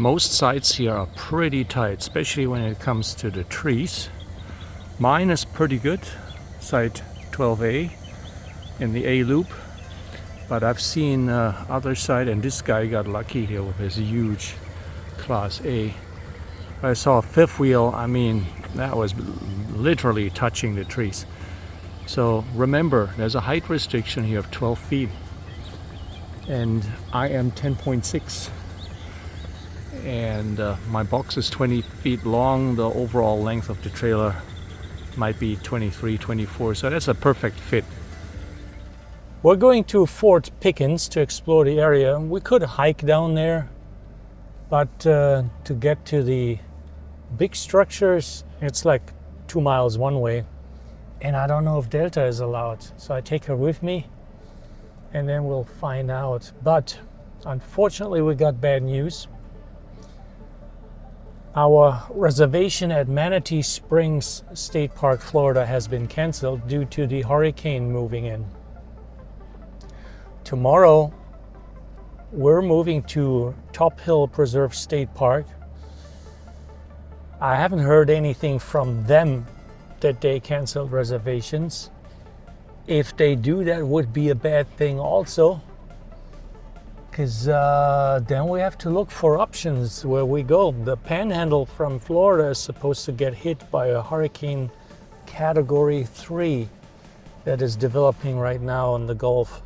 Most sites here are pretty tight, especially when it comes to the trees. Mine is pretty good, site 12A in the A loop, but I've seen other site, and this guy got lucky here with his huge Class A. I saw a fifth wheel, I mean, that was literally touching the trees. So remember, there's a height restriction here of 12 feet, and I am 10.6. And my box is 20 feet long. The overall length of the trailer might be 23, 24, so that's a perfect fit. We're going to Fort Pickens to explore the area. We could hike down there, but to get to the big structures, it's like 2 miles one way, and I don't know if Delta is allowed, so I take her with me and then we'll find out. But unfortunately we got bad news. Our reservation at Manatee Springs State Park, Florida has been canceled due to the hurricane moving in. Tomorrow, we're moving to Top Hill Preserve State Park. I haven't heard anything from them that they canceled reservations. If they do, that would be a bad thing also, because then we have to look for options where we go. The panhandle from Florida is supposed to get hit by a hurricane category 3 that is developing right now in the Gulf.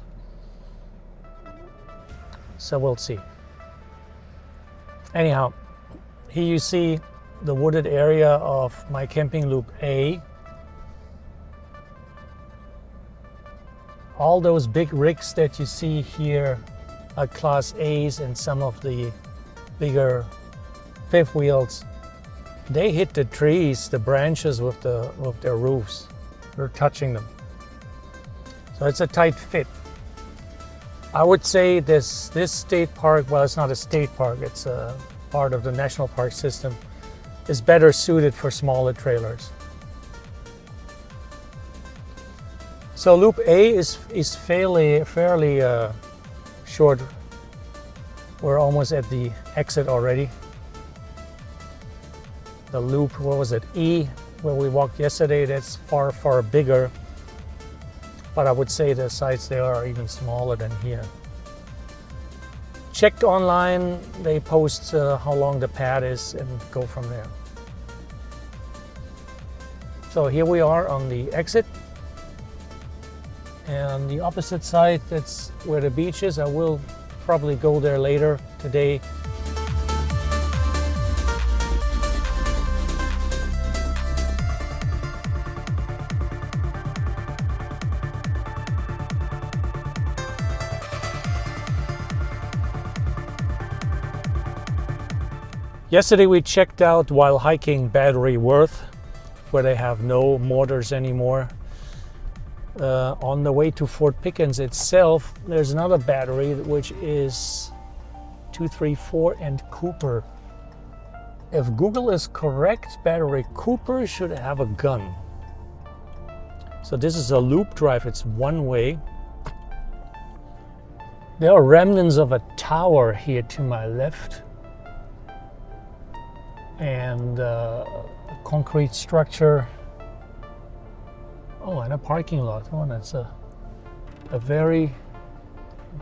So we'll see. Anyhow, here you see the wooded area of my camping loop A. All those big rigs that you see here are Class A's, and some of the bigger fifth wheels, they hit the trees, the branches with their roofs. They're touching them. So it's a tight fit. I would say this state park, well, it's not a state park, it's a part of the national park system, is better suited for smaller trailers. So loop A is fairly short. We're almost at the exit already. The loop, what was it, E, where we walked yesterday, that's far, far bigger. But I would say the sites there are even smaller than here. Check online, they post how long the pad is, and go from there. So here we are on the exit. And the opposite side, that's where the beach is. I will probably go there later today. Yesterday we checked out while hiking Battery Worth, where they have no mortars anymore. On the way to Fort Pickens itself, there's another battery, which is 234 and Cooper. If Google is correct, Battery Cooper should have a gun. So this is a loop drive, it's one way. There are remnants of a tower here to my left, and a concrete structure. Oh, and a parking lot. Oh, that's a very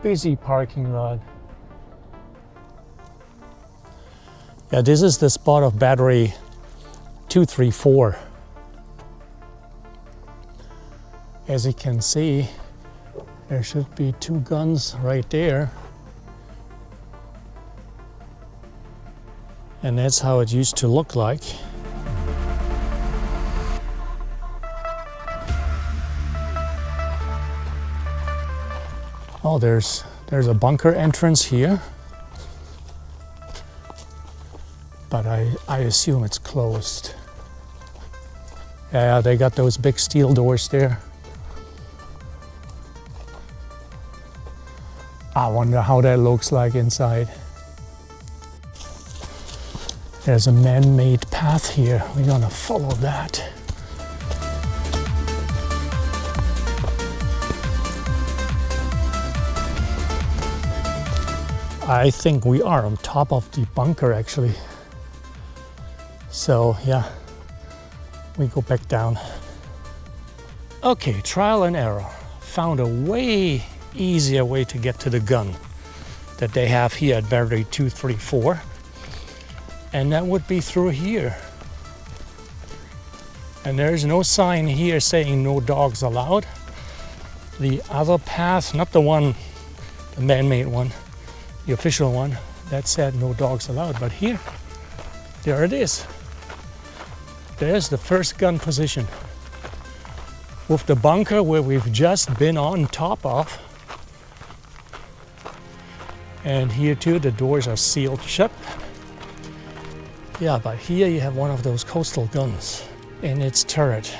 busy parking lot. Yeah, this is the spot of battery 234. As you can see, there should be two guns right there. And that's how it used to look like. Oh, there's a bunker entrance here, but I assume it's closed. Yeah, they got those big steel doors there. I wonder how that looks like inside. There's a man-made path here. We're gonna follow that. I think we are on top of the bunker actually. So yeah, we go back down. Okay, trial and error. Found a way easier way to get to the gun that they have here at Battery 234. And that would be through here. And there's no sign here saying no dogs allowed. The other path, not the one, the man-made one, the official one, that said no dogs allowed. But here, there it is. There's the first gun position. With the bunker where we've just been on top of. And here too, the doors are sealed shut. Yeah, but here you have one of those coastal guns in its turret.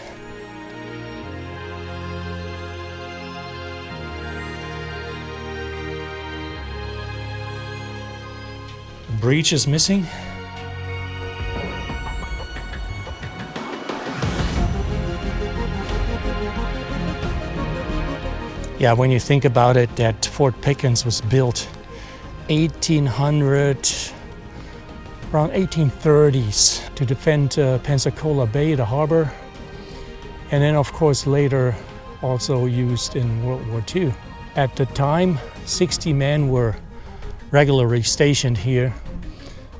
The breech is missing. Yeah, when you think about it, that Fort Pickens was built 1800, around 1830s to defend Pensacola Bay, the harbor. And then of course later also used in World War II. At the time, 60 men were regularly stationed here,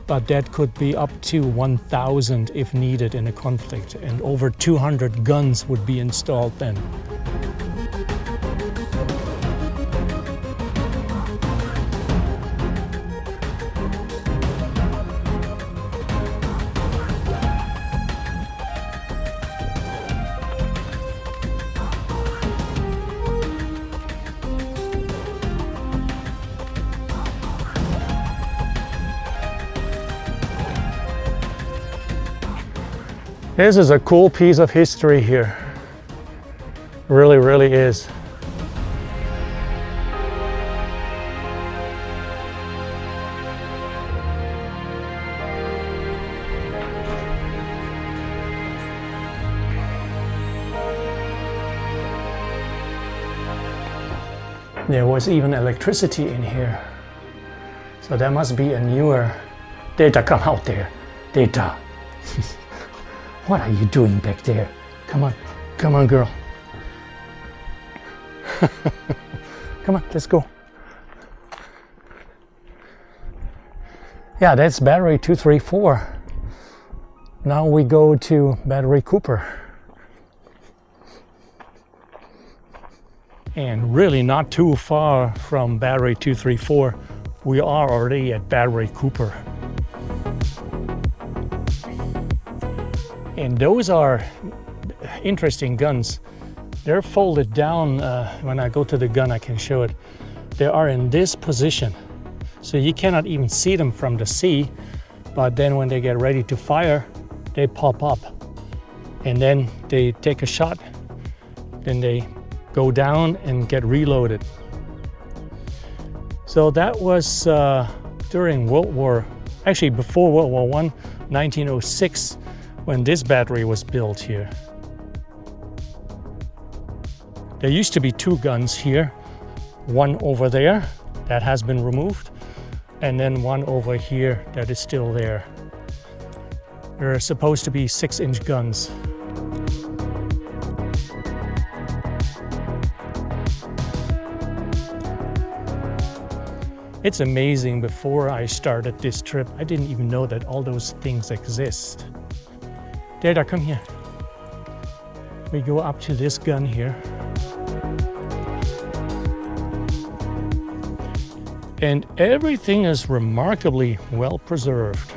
but that could be up to 1,000 if needed in a conflict, and over 200 guns would be installed then. This is a cool piece of history here. Really, really is. There was even electricity in here. So that must be a newer... Data, come out there. Data. What are you doing back there? Come on, girl. Come on, let's go. Yeah, that's Battery 234. Now we go to Battery Cooper. And really not too far from Battery 234, we are already at Battery Cooper. And those are interesting guns. They're folded down. When I go to the gun, I can show it. They are in this position. So you cannot even see them from the sea, but then when they get ready to fire, they pop up. And then they take a shot, then they go down and get reloaded. So that was during World War, actually before World War I, 1906, when this battery was built here. There used to be two guns here, one over there that has been removed, and then one over here that is still there. There are supposed to be 6-inch guns. It's amazing, before I started this trip, I didn't even know that all those things exist. Dada, come here. We go up to this gun here. And everything is remarkably well preserved.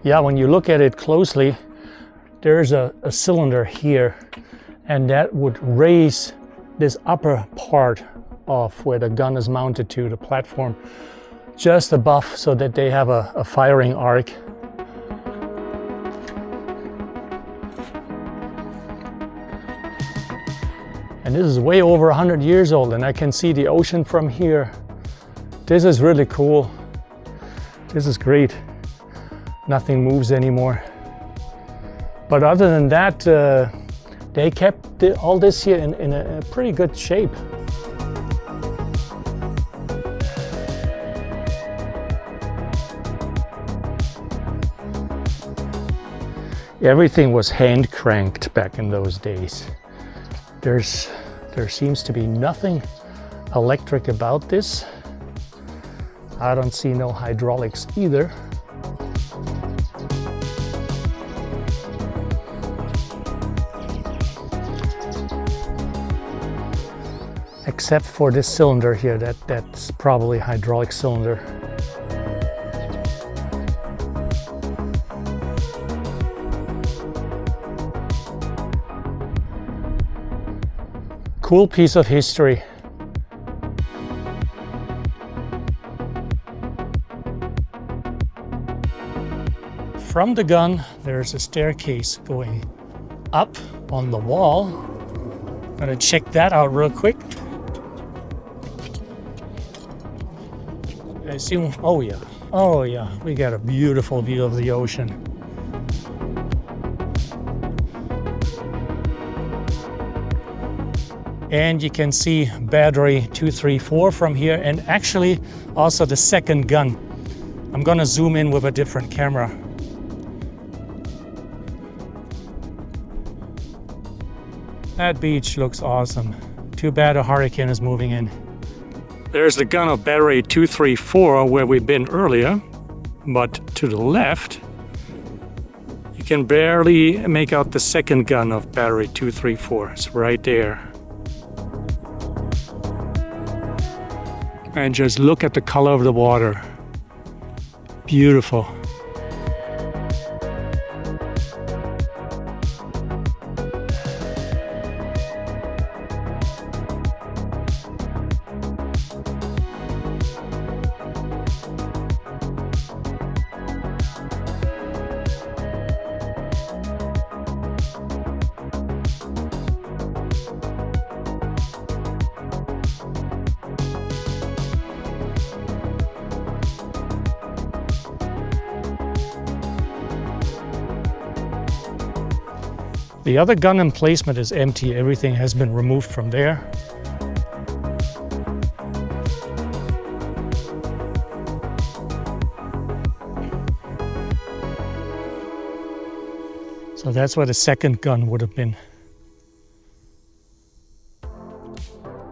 Yeah, when you look at it closely, there's a cylinder here, and that would raise this upper part of where the gun is mounted to, the platform, just above, so that they have a firing arc. And And this is way over 100 years old, and I can see the ocean from here. This is really cool. This is great. Nothing moves anymore. But other than that, they kept all this here in a pretty good shape. Everything was hand cranked back in those days. There seems to be nothing electric about this. I don't see no hydraulics either. Except for this cylinder here, that's probably hydraulic cylinder. Cool piece of history. From the gun, there's a staircase going up on the wall. I'm gonna check that out real quick. I assume, oh yeah, we got a beautiful view of the ocean. And you can see battery 234 from here, and actually also the second gun. I'm gonna zoom in with a different camera. That beach looks awesome. Too bad a hurricane is moving in. There's the gun of battery 234 where we've been earlier, but to the left, you can barely make out the second gun of battery 234. It's right there. And just look at the color of the water. Beautiful. The other gun emplacement is empty. Everything has been removed from there. So that's where the second gun would have been.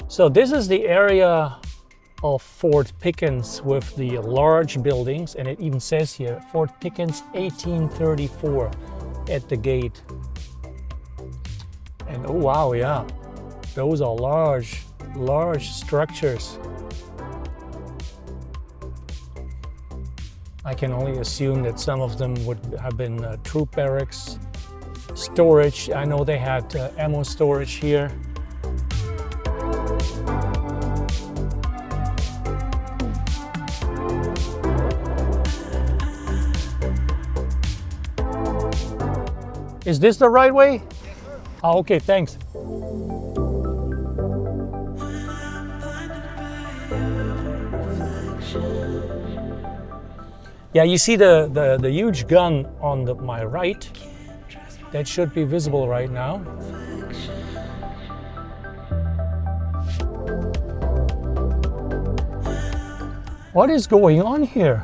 So this is the area of Fort Pickens with the large buildings, and it even says here, Fort Pickens 1834 at the gate. And oh wow, yeah, those are large structures. I can only assume that some of them would have been troop barracks, storage. I know they had ammo storage here. Is this the right way? Oh, okay, thanks. Yeah, you see the huge gun on my right. That should be visible right now. What is going on here?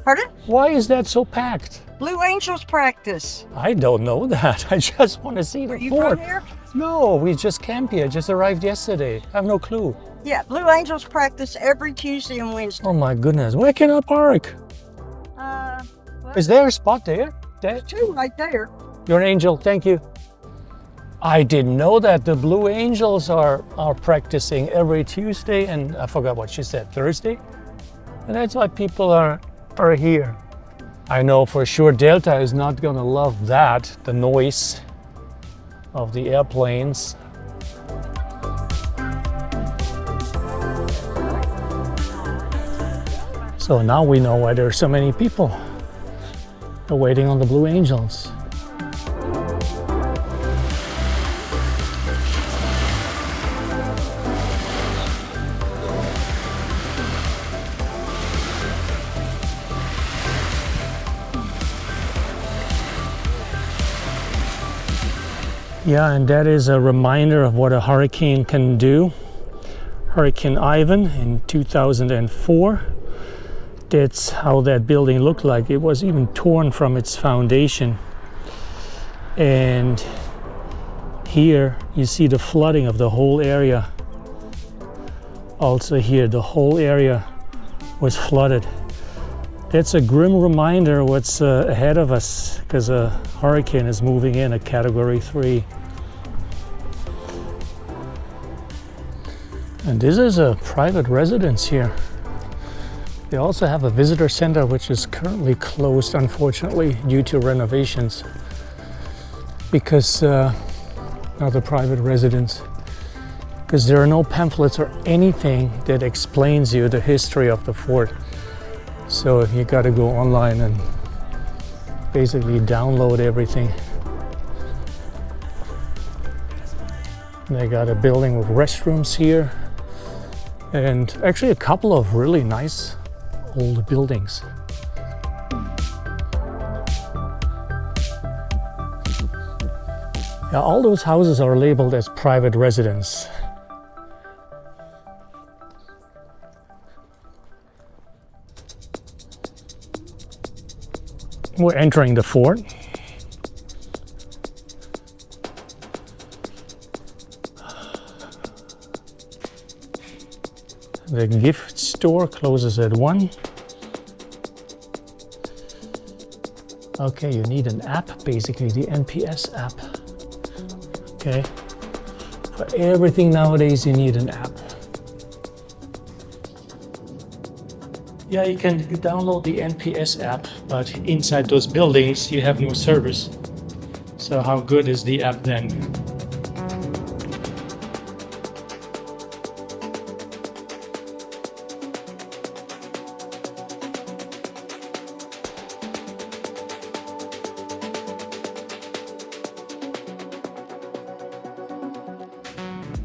Pardon? Why is that so packed? Blue Angels practice. I don't know that. I just want to see the Are you fort. from here? No, we just camped here. Just arrived yesterday. I have no clue. Yeah, Blue Angels practice every Tuesday and Wednesday. Oh my goodness. Where can I park? Well, Is there a spot there? there's two right there. You're an angel. Thank you. I didn't know that the Blue Angels are practicing every Tuesday, and I forgot what she said, Thursday? And that's why people are here. I know for sure Delta is not gonna love that, the noise of the airplanes. So now we know why there are so many people. They're waiting on the Blue Angels. Yeah, and that is a reminder of what a hurricane can do. Hurricane Ivan in 2004. That's how that building looked like. It was even torn from its foundation. And here you see the flooding of the whole area. Also here, the whole area was flooded. That's a grim reminder what's ahead of us, because a hurricane is moving in, a Category 3. And this is a private residence here. They also have a visitor center, which is currently closed, unfortunately, due to renovations. Because, not a private residence. Because there are no pamphlets or anything that explains you the history of the fort. So you got to go online and basically download everything. They got a building with restrooms here, and actually a couple of really nice old buildings. Yeah, all those houses are labeled as private residence. We're entering the fort. The gift store closes at 1. Okay, you need an app, basically the NPS app. Okay, for everything nowadays you need an app. Yeah, you can download the NPS app, but inside those buildings you have no service. So how good is the app then?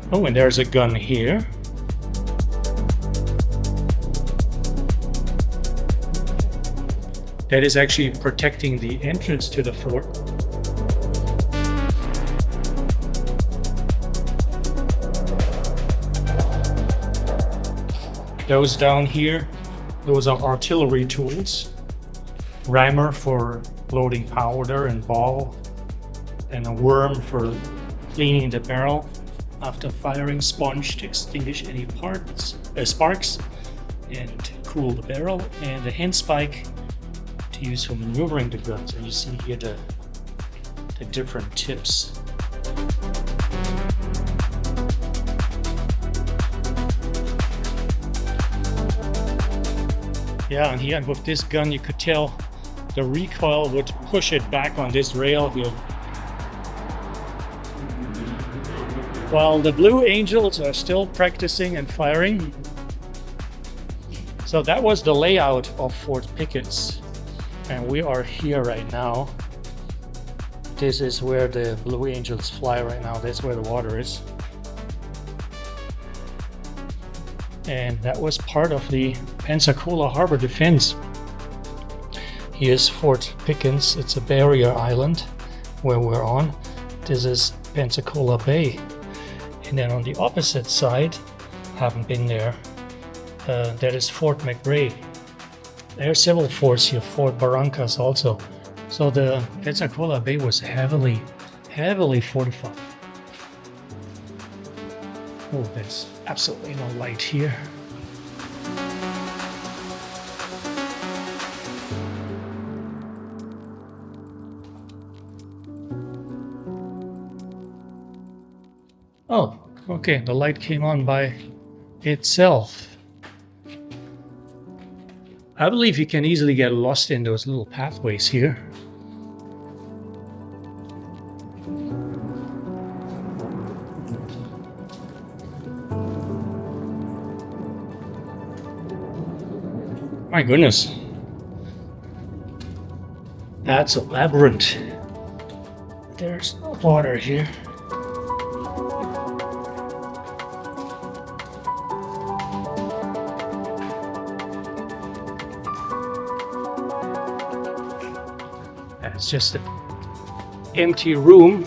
Oh, and there's a gun here. That is actually protecting the entrance to the fort. Those down here, those are artillery tools. Rammer for loading powder and ball, and a worm for cleaning the barrel after firing, sponge to extinguish any sparks and cool the barrel, and a handspike to use for maneuvering the guns. And you see here the different tips. Yeah, and here with this gun you could tell the recoil would push it back on this rail here. While the Blue Angels are still practicing and firing. So that was the layout of Fort Pickens. And we are here right now. This is where the Blue Angels fly right now. That's where the water is. And that was part of the Pensacola Harbor Defense. Here's Fort Pickens. It's a barrier island where we're on. This is Pensacola Bay. And then on the opposite side, haven't been there, that is Fort McRae. There are several forts here, Fort Barrancas also. So the Pensacola Bay was heavily fortified. Oh, there's absolutely no light here. Oh, okay, the light came on by itself. I believe you can easily get lost in those little pathways here. My goodness. That's a labyrinth. There's water here. It's just an empty room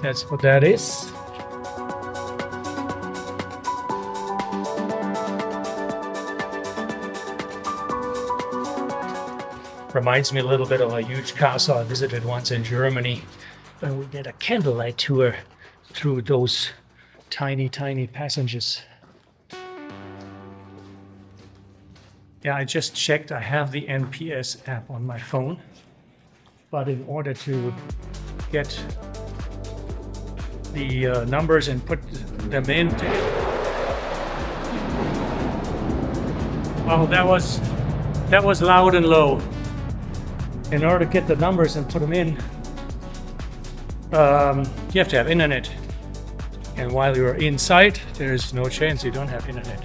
That's what that is. Reminds me a little bit of a huge castle I visited once in Germany when we did a candlelight tour through those tiny, tiny passages. Yeah, I just checked. I have the NPS app on my phone, but in order to get the numbers and put them in, well, that was loud and low. In order to get the numbers and put them in, you have to have internet. And while you're inside, there's no chance you don't have internet.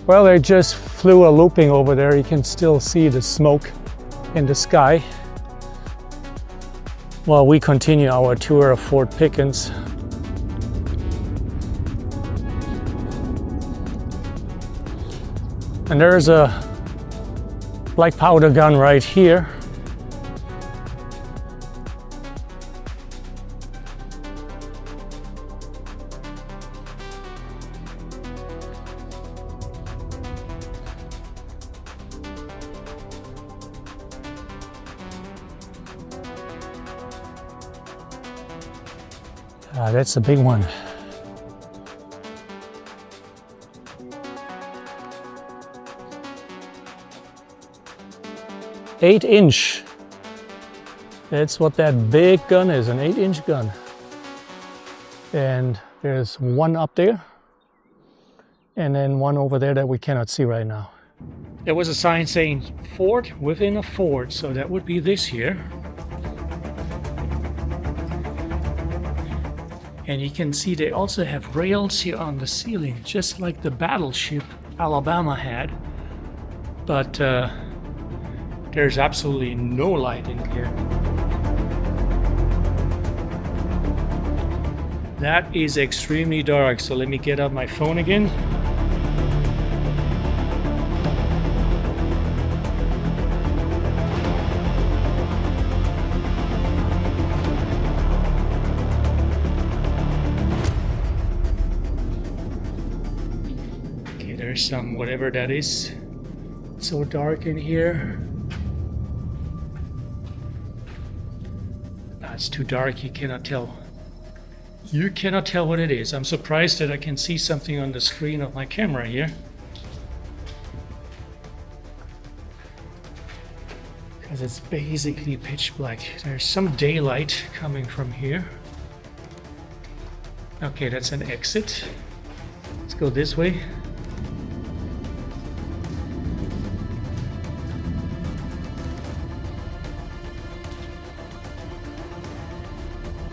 Well, they just flew a looping over there. You can still see the smoke in the sky. While we continue our tour of Fort Pickens. And there's a black powder gun right here. That's a big one. Eight-inch. That's what that big gun is, an 8-inch gun. And there's one up there, and then one over there that we cannot see right now. There was a sign saying fort within a fort, so that would be this here. And you can see they also have rails here on the ceiling, just like the battleship Alabama had. But there's absolutely no light in here. That is extremely dark, so let me get out my phone again. There's some whatever that is. It's so dark in here. It's too dark, you cannot tell. You cannot tell what it is. I'm surprised that I can see something on the screen of my camera here. Because it's basically pitch black. There's some daylight coming from here. Okay, that's an exit. Let's go this way.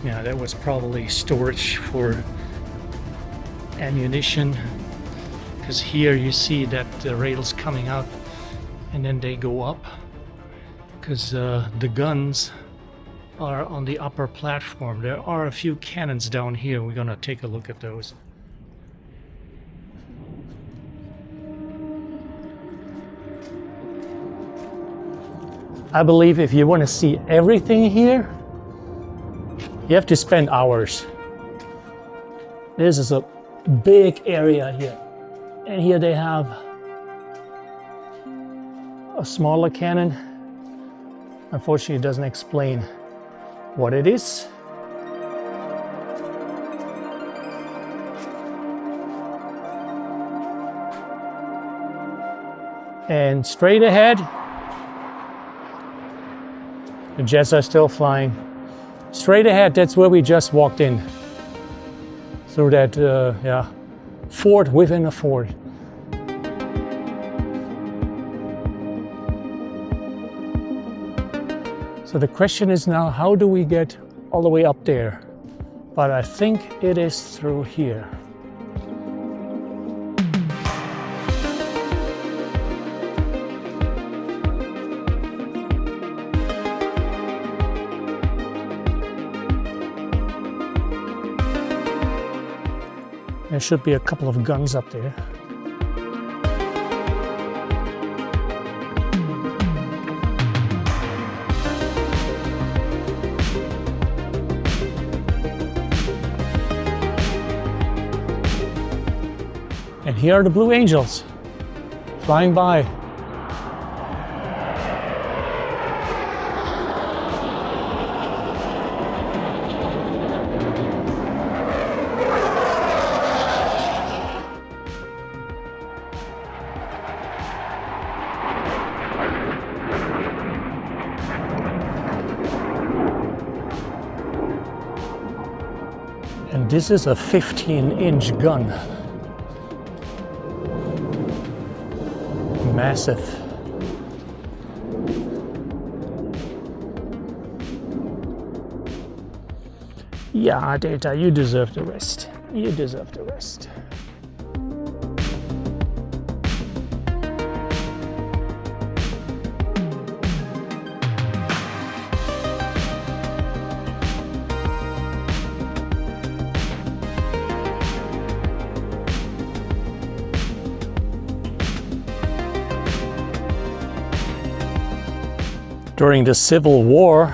Yeah, that was probably storage for ammunition, because here you see that the rails coming out and then they go up, because the guns are on the upper platform. There are a few cannons down here. We're gonna take a look at those. I believe if you want to see everything here, you have to spend hours. This is a big area here. And here they have a smaller cannon. Unfortunately, it doesn't explain what it is. And straight ahead, the jets are still flying. Straight ahead, that's where we just walked in. Through that, fort within a fort. So the question is now, how do we get all the way up there? But I think it is through here. There should be a couple of guns up there. And here are the Blue Angels flying by. And this is a 15-inch gun. Massive. Yeah, Data, you deserve the rest. You deserve the rest. During the Civil War,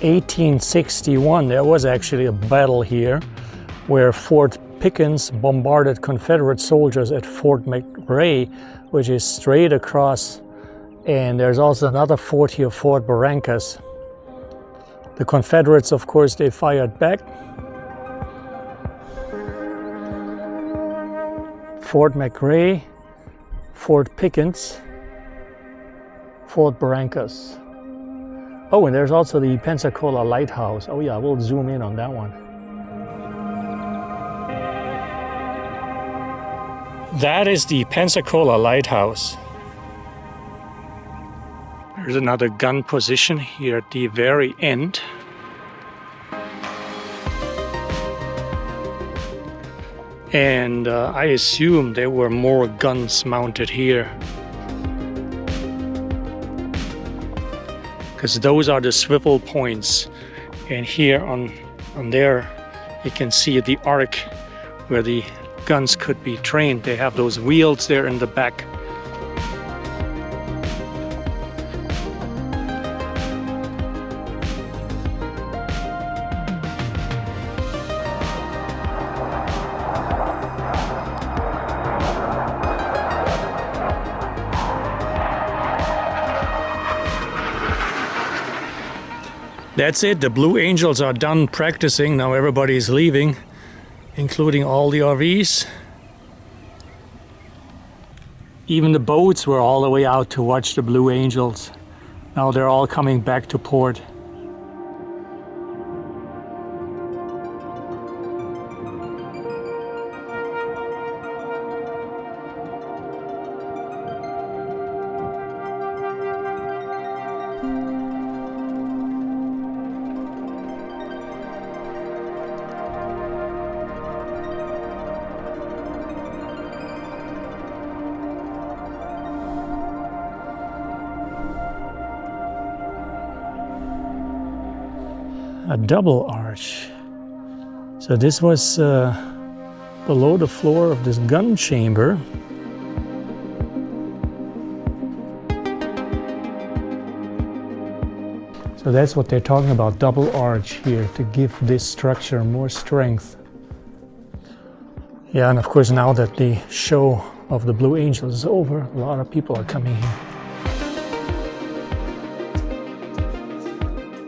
1861, there was actually a battle here where Fort Pickens bombarded Confederate soldiers at Fort McRae, which is straight across. And there's also another fort here, Fort Barrancas. The Confederates, of course, they fired back. Fort McRae, Fort Pickens, Fort Barrancas. Oh, and there's also the Pensacola Lighthouse. Oh yeah, we'll zoom in on that one. That is the Pensacola Lighthouse. There's another gun position here at the very end. And I assume there were more guns mounted here, because those are the swivel points. And here on there you can see the arc where the guns could be trained. They have those wheels there in the back. That's it, the Blue Angels are done practicing. Now everybody's leaving, including all the RVs. Even the boats were all the way out to watch the Blue Angels. Now they're all coming back to port. A double arch. So this was below the floor of this gun chamber. So that's what they're talking about, double arch here, to give this structure more strength. Yeah, and of course now that the show of the Blue Angels is over, a lot of people are coming here.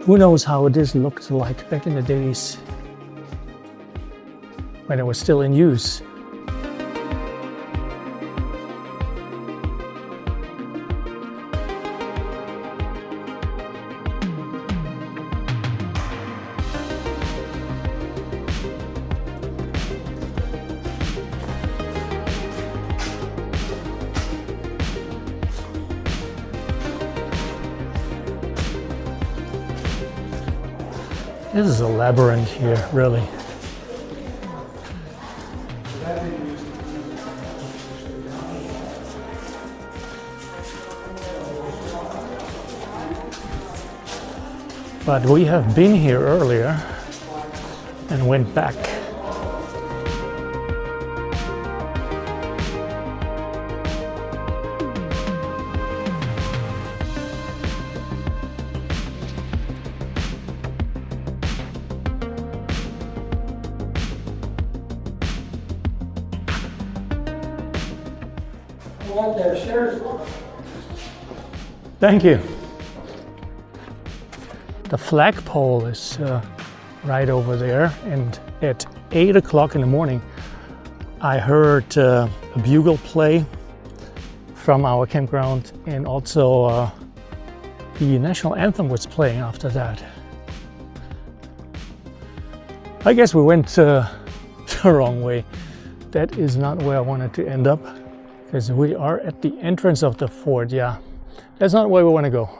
Who knows how this looked like back in the days when it was still in use. This is a labyrinth here, really. But we have been here earlier and went back. Thank you. The flagpole is right over there, and at 8 o'clock in the morning I heard a bugle play from our campground, and also the national anthem was playing after that. I guess we went the wrong way. That is not where I wanted to end up, because we are at the entrance of the fort. Yeah, that's not where we want to go.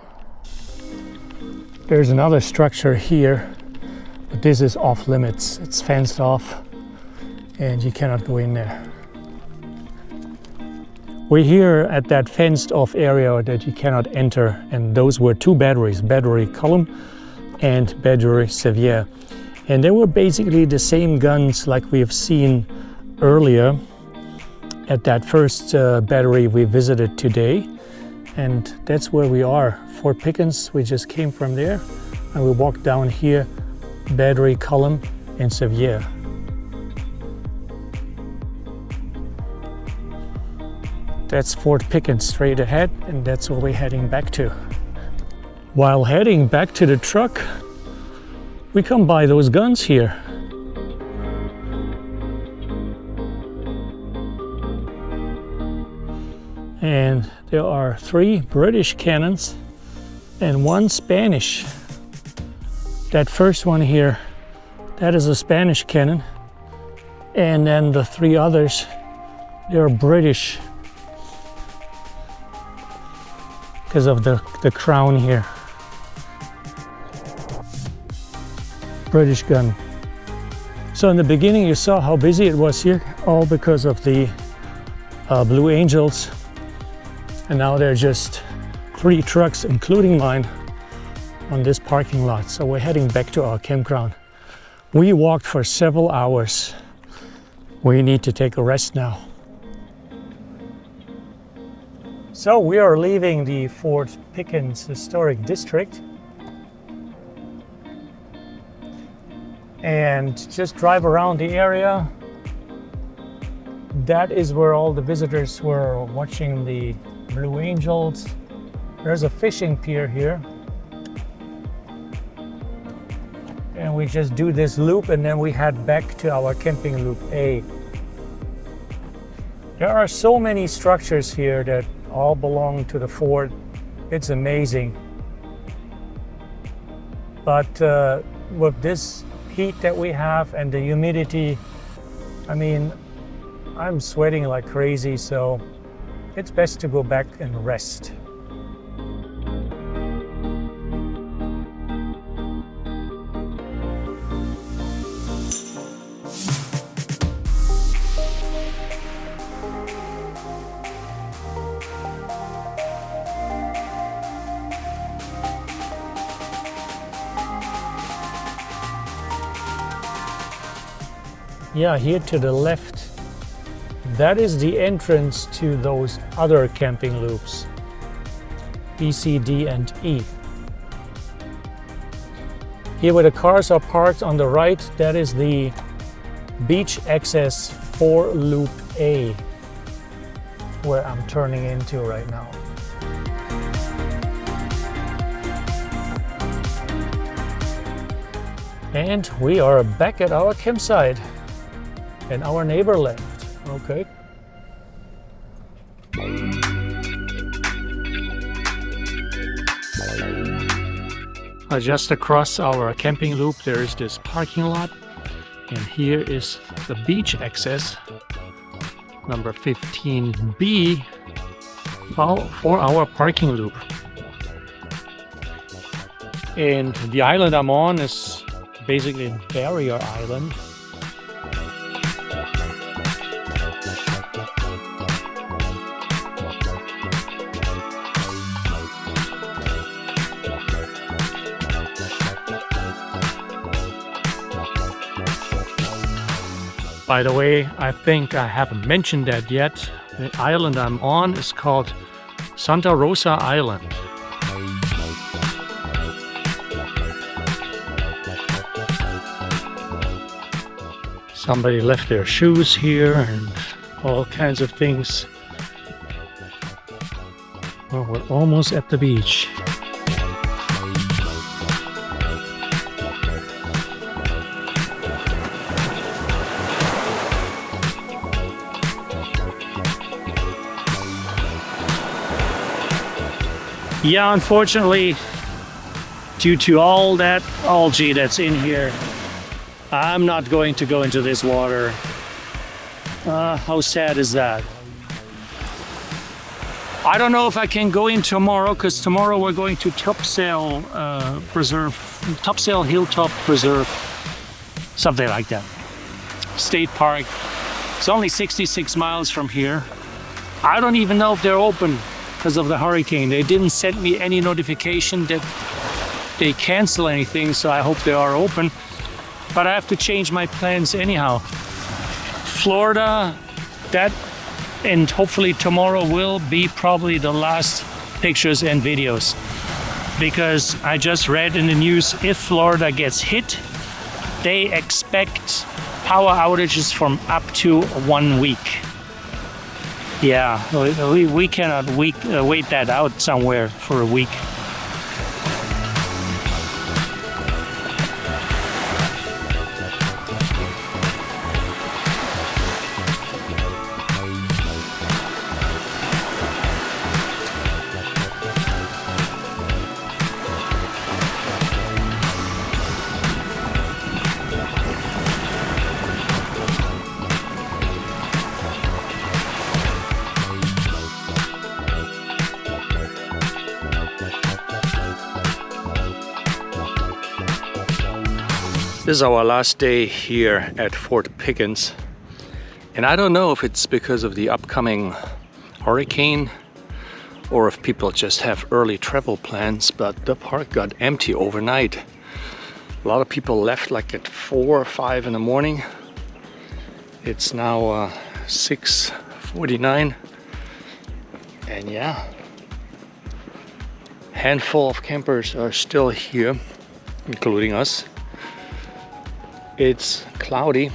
There's another structure here, but this is off limits. It's fenced off and you cannot go in there. We're here at that fenced off area that you cannot enter, and those were two batteries, Battery Column and Battery Sevier. And they were basically the same guns like we have seen earlier at that first battery we visited today. And that's where we are, Fort Pickens. We just came from there and we walked down here, Battery Column and Sevier. That's Fort Pickens straight ahead, and that's where we're heading back to. While heading back to the truck, we come by those guns here. And there are 3 British cannons and 1 Spanish. That first one here, that is a Spanish cannon. And then the 3 others, they're British because of the crown here. British gun. So in the beginning you saw how busy it was here, all because of the Blue Angels. And now there are just 3 trucks, including mine, on this parking lot. So we're heading back to our campground. We walked for several hours. We need to take a rest now. So we are leaving the Fort Pickens Historic District and just drive around the area. That is where all the visitors were watching the Blue Angels. There's a fishing pier here. And we just do this loop and then we head back to our camping loop A. There are so many structures here that all belong to the fort. It's amazing. But with this heat that we have and the humidity, I mean, I'm sweating like crazy, so it's best to go back and rest. Yeah, here to the left, that is the entrance to those other camping loops, B, C, D, and E. Here where the cars are parked on the right, that is the beach access for Loop A, where I'm turning into right now. And we are back at our campsite. And our neighbor left. Okay. Just across our camping loop there is this parking lot, and here is the beach access, number 15B, for our parking loop. And the island I'm on is basically a barrier island. By the way, I think I haven't mentioned that yet. The island I'm on is called Santa Rosa Island. Somebody left their shoes here and all kinds of things. Well, we're almost at the beach. Yeah, unfortunately, due to all that algae that's in here, I'm not going to go into this water. How sad is that? I don't know if I can go in tomorrow, because tomorrow we're going to Topsail Preserve, Topsail Hilltop Preserve, something like that. State Park. It's only 66 miles from here. I don't even know if they're open because of the hurricane. They didn't send me any notification that they cancel anything, so I hope they are open. But I have to change my plans anyhow. Florida, that, and hopefully tomorrow will be probably the last pictures and videos. Because I just read in the news, if Florida gets hit, they expect power outages from up to 1 week. Yeah, we cannot wait that out somewhere for a week. This is our last day here at Fort Pickens, and I don't know if it's because of the upcoming hurricane or if people just have early travel plans, but the park got empty overnight. A lot of people left like at 4 or 5 in the morning. It's now 6:49, and yeah, a handful of campers are still here, including us. It's cloudy,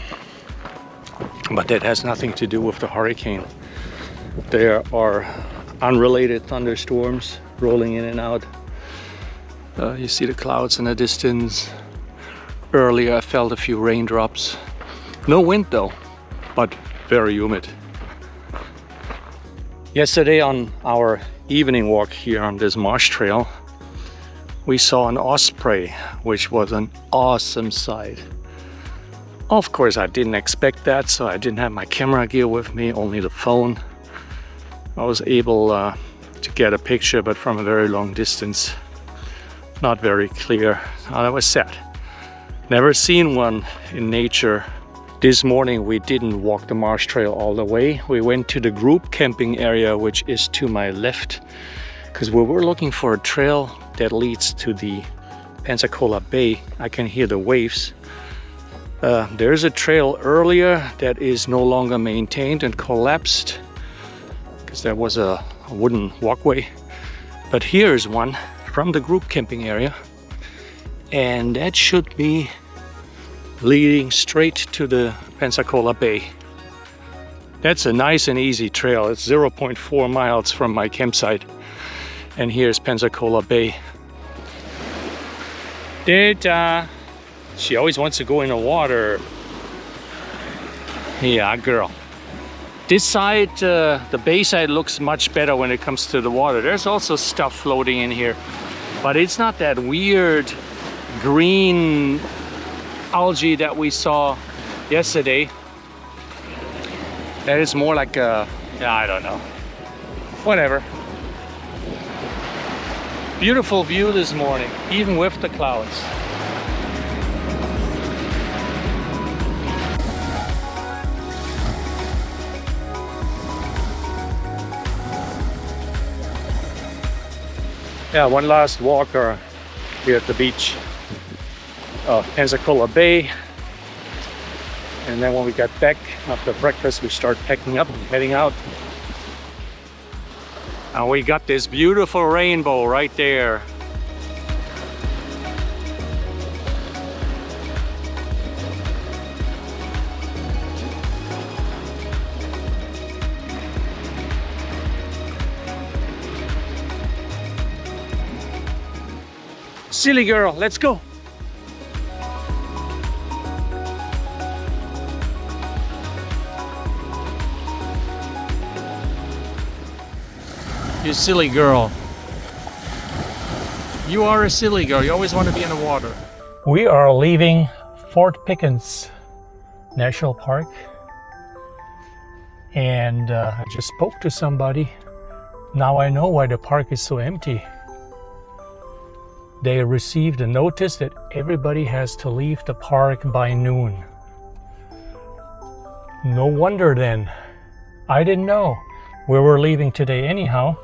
but that has nothing to do with the hurricane. There are unrelated thunderstorms rolling in and out. You see the clouds in the distance. Earlier I felt a few raindrops. No wind though, but very humid. Yesterday on our evening walk here on this marsh trail, we saw an osprey, which was an awesome sight. Of course, I didn't expect that, so I didn't have my camera gear with me, only the phone. I was able to get a picture, but from a very long distance. Not very clear. I was sad. Never seen one in nature. This morning we didn't walk the marsh trail all the way. We went to the group camping area, which is to my left, because we were looking for a trail that leads to the Pensacola Bay. I can hear the waves. There's a trail earlier that is no longer maintained and collapsed because there was a wooden walkway. But here's one from the group camping area, and that should be leading straight to the Pensacola Bay. That's a nice and easy trail. It's 0.4 miles from my campsite, and here's Pensacola Bay. She always wants to go in the water. Yeah, girl. This side, the bay side, looks much better when it comes to the water. There's also stuff floating in here, but it's not that weird green algae that we saw yesterday. That is more like a, yeah, I don't know. Whatever. Beautiful view this morning, even with the clouds. Yeah, one last walk here at the beach of Pensacola Bay. And then when we got back after breakfast, we start packing up and heading out. And we got this beautiful rainbow right there. Silly girl, let's go. You silly girl. You are a silly girl. You always want to be in the water. We are leaving Fort Pickens National Park. And I just spoke to somebody. Now I know why the park is so empty. They received a notice that everybody has to leave the park by noon. No wonder then. I didn't know. We were leaving today anyhow,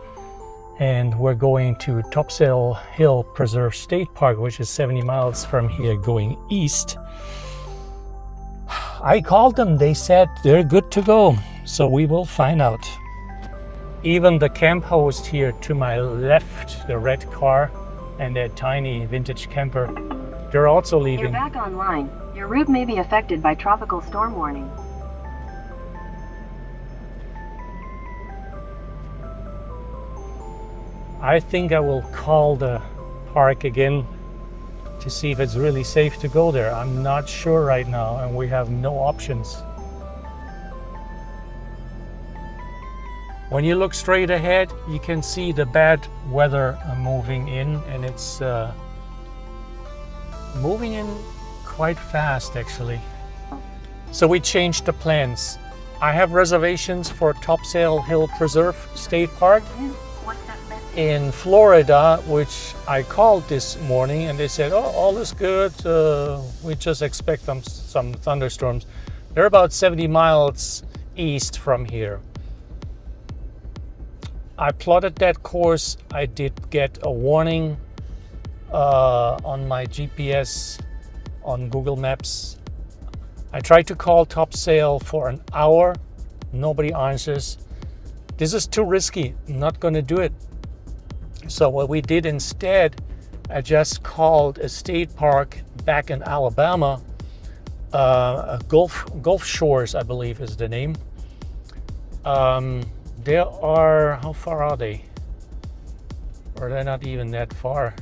and we're going to Topsail Hill Preserve State Park, which is 70 miles from here going east. I called them. They said they're good to go, so we will find out. Even the camp host here to my left, the red car, and that tiny vintage camper, they're also leaving. You're back online. Your route may be affected by tropical storm warning. I think I will call the park again to see if it's really safe to go there. I'm not sure right now, and we have no options. When you look straight ahead, you can see the bad weather moving in, and it's moving in quite fast actually. So we changed the plans. I have reservations for Topsail Hill Preserve State Park in Florida, which I called this morning, and they said, oh, all is good. We just expect some thunderstorms. They're about 70 miles east from here. I plotted that course. I did get a warning on my GPS on Google Maps. I tried to call Topsail for an hour. Nobody answers. This is too risky. I'm not going to do it. So what we did instead, I just called a state park back in Alabama. Gulf Shores, I believe is the name. There are, how far are they? Or they're not even that far.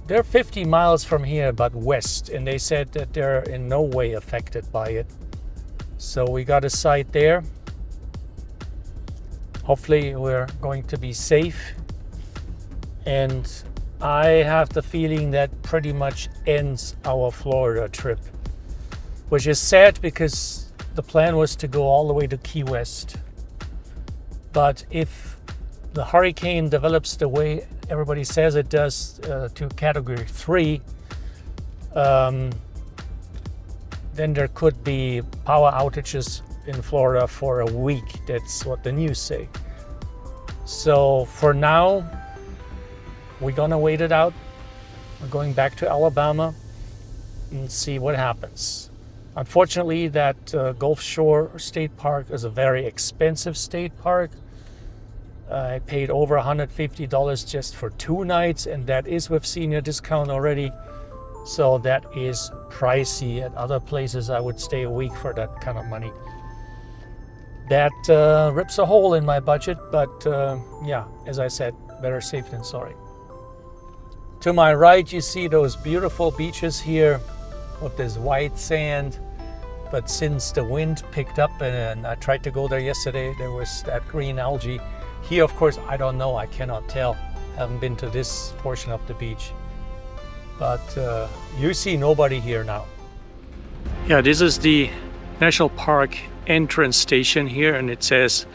They're 50 miles from here, but west, and they said that they're in no way affected by it. So we got a site there. Hopefully we're going to be safe. And I have the feeling that pretty much ends our Florida trip, which is sad because the plan was to go all the way to Key West. But if the hurricane develops the way everybody says it does, to Category 3, then there could be power outages in Florida for a week. That's what the news say. So for now, we're gonna wait it out. We're going back to Alabama and see what happens. Unfortunately, that Gulf Shore State Park is a very expensive state park. I paid over $150 just for 2 nights, and that is with senior discount already. So that is pricey. At other places, I would stay a week for that kind of money. That rips a hole in my budget, but yeah, as I said, better safe than sorry. To my right, you see those beautiful beaches here with this white sand. But since the wind picked up and I tried to go there yesterday, there was that green algae. Here, of course, I don't know. I cannot tell. Haven't been to this portion of the beach. But you see nobody here now. Yeah, this is the National Park entrance station here, and it says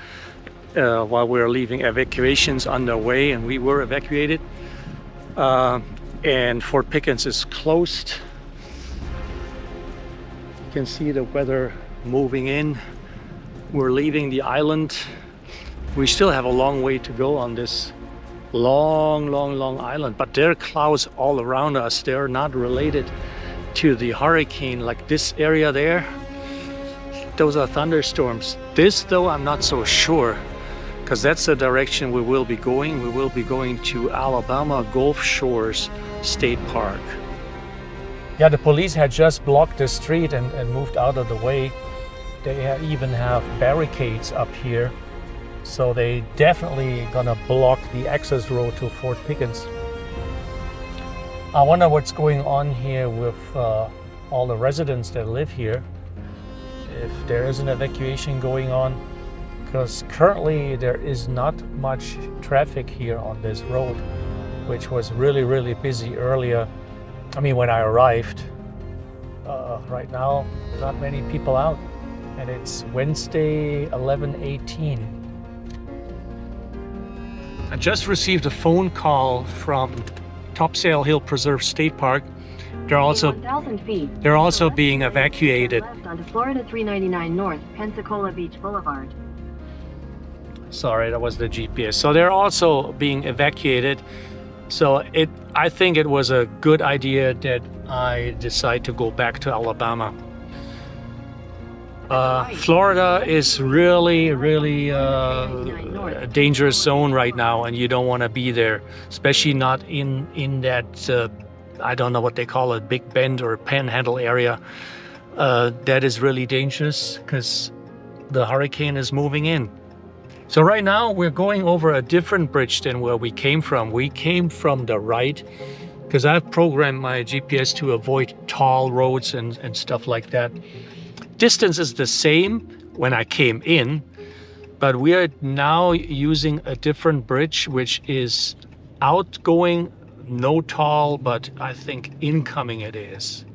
while we're leaving, evacuation's underway, and we were evacuated. And Fort Pickens is closed. You can see the weather moving in. We're leaving the island. We still have a long way to go on this long island, but there are clouds all around us. They're not related to the hurricane like this area there. Those are thunderstorms. This though, I'm not so sure, because that's the direction we will be going. We will be going to Alabama Gulf Shores State Park. Yeah, the police had just blocked the street and moved out of the way. They even have barricades up here. So they definitely gonna block the access road to Fort Pickens. I wonder what's going on here with all the residents that live here. If there is an evacuation going on, because currently there is not much traffic here on this road, which was really busy earlier. I mean, when I arrived. Right now, not many people out, and it's Wednesday, 11/18. I just received a phone call from Topsail Hill Preserve State Park. They're also 1,000 feet. being evacuated. Left onto Florida 399 North, Pensacola Beach Boulevard. Sorry, that was the GPS. So they're also being evacuated. So I think it was a good idea that I decide to go back to Alabama. Florida is really a dangerous zone right now, and you don't want to be there, especially not in that I don't know what they call it, Big Bend or Panhandle area. That is really dangerous because the hurricane is moving in. So right now we're going over a different bridge than where we came from. We came from the right because I've programmed my GPS to avoid tall roads and stuff like that. Distance is the same when I came in, but we are now using a different bridge, which is outgoing, no tall, but I think incoming it is.